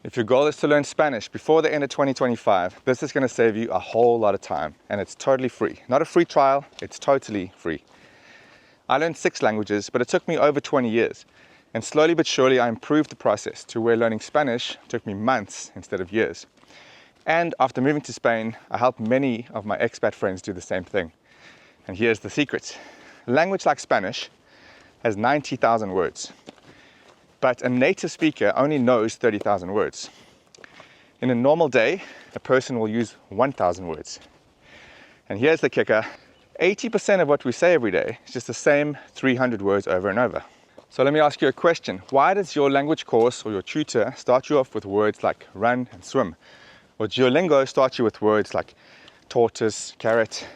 If your goal is to learn Spanish before the end of 2025, this is going to save you a whole lot of time, and it's totally free. Not a free trial, it's totally free. I learned 6 languages, but it took me over 20 years. And slowly but surely I improved the process to where learning Spanish took me months instead of years. And after moving to Spain, I helped many of my expat friends do the same thing. And here's the secret. A language like Spanish has 90,000 words. But a native speaker only knows 30,000 words. In a normal day, a person will use 1,000 words. And here's the kicker. 80% of what we say every day is just the same 300 words over and over. So let me ask you a question. Why does your language course or your tutor start you off with words like run and swim? Or Duolingo start you with words like tortoise, carrot?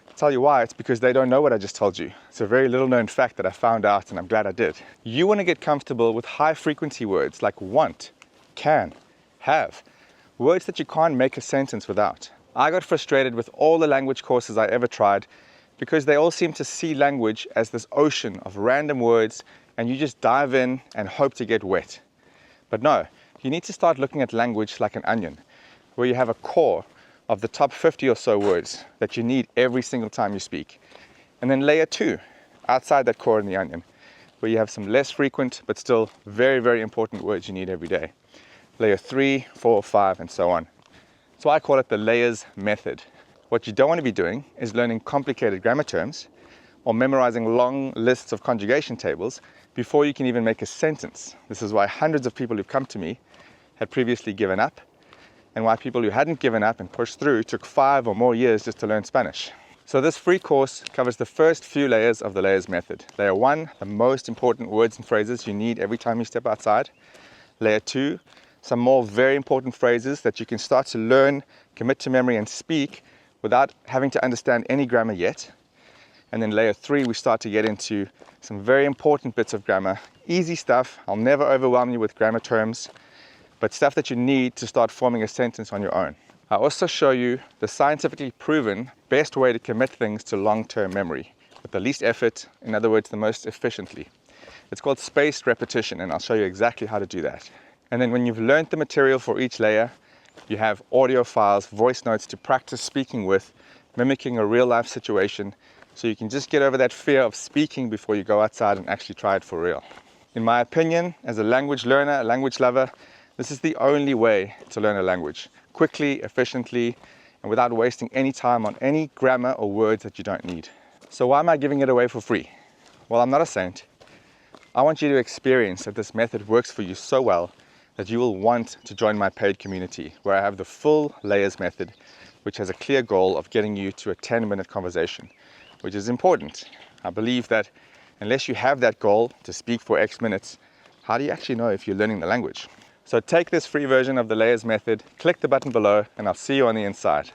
I'll tell you why. It's because they don't know what I just told you. It's a very little known fact that I found out, and I'm glad I did. You want to get comfortable with high frequency words like want, can, have, words that you can't make a sentence without. I got frustrated with all the language courses I ever tried because they all seem to see language as this ocean of random words, and you just dive in and hope to get wet. But no, you need to start looking at language like an onion, where you have a core of the top 50 or so words that you need every single time you speak. And then layer 2, outside that core in the onion, where you have some less frequent but still very, very important words you need every day. Layer 3, 4, 5, and so on. So I call it the layers method. What you don't want to be doing is learning complicated grammar terms or memorizing long lists of conjugation tables before you can even make a sentence. This is why hundreds of people who've come to me had previously given up, and why people who hadn't given up and pushed through took 5 or more years just to learn Spanish. So this free course covers the first few layers of the layers method. Layer 1, the most important words and phrases you need every time you step outside. Layer 2, some more very important phrases that you can start to learn, commit to memory, and speak without having to understand any grammar yet. And then layer 3, we start to get into some very important bits of grammar. Easy stuff. I'll never overwhelm you with grammar terms, but stuff that you need to start forming a sentence on your own. I also show you the scientifically proven best way to commit things to long-term memory with the least effort, in other words, the most efficiently. It's called spaced repetition, and I'll show you exactly how to do that. And then when you've learned the material for each layer, you have audio files, voice notes to practice speaking with, mimicking a real-life situation, so you can just get over that fear of speaking before you go outside and actually try it for real. In my opinion, as a language learner, a language lover, this is the only way to learn a language, quickly, efficiently, and without wasting any time on any grammar or words that you don't need. So why am I giving it away for free? Well, I'm not a saint. I want you to experience that this method works for you so well that you will want to join my paid community, where I have the full layers method, which has a clear goal of getting you to a 10-minute conversation, which is important. I believe that unless you have that goal to speak for X minutes, how do you actually know if you're learning the language? So take this free version of the layers method, click the button below, and I'll see you on the inside.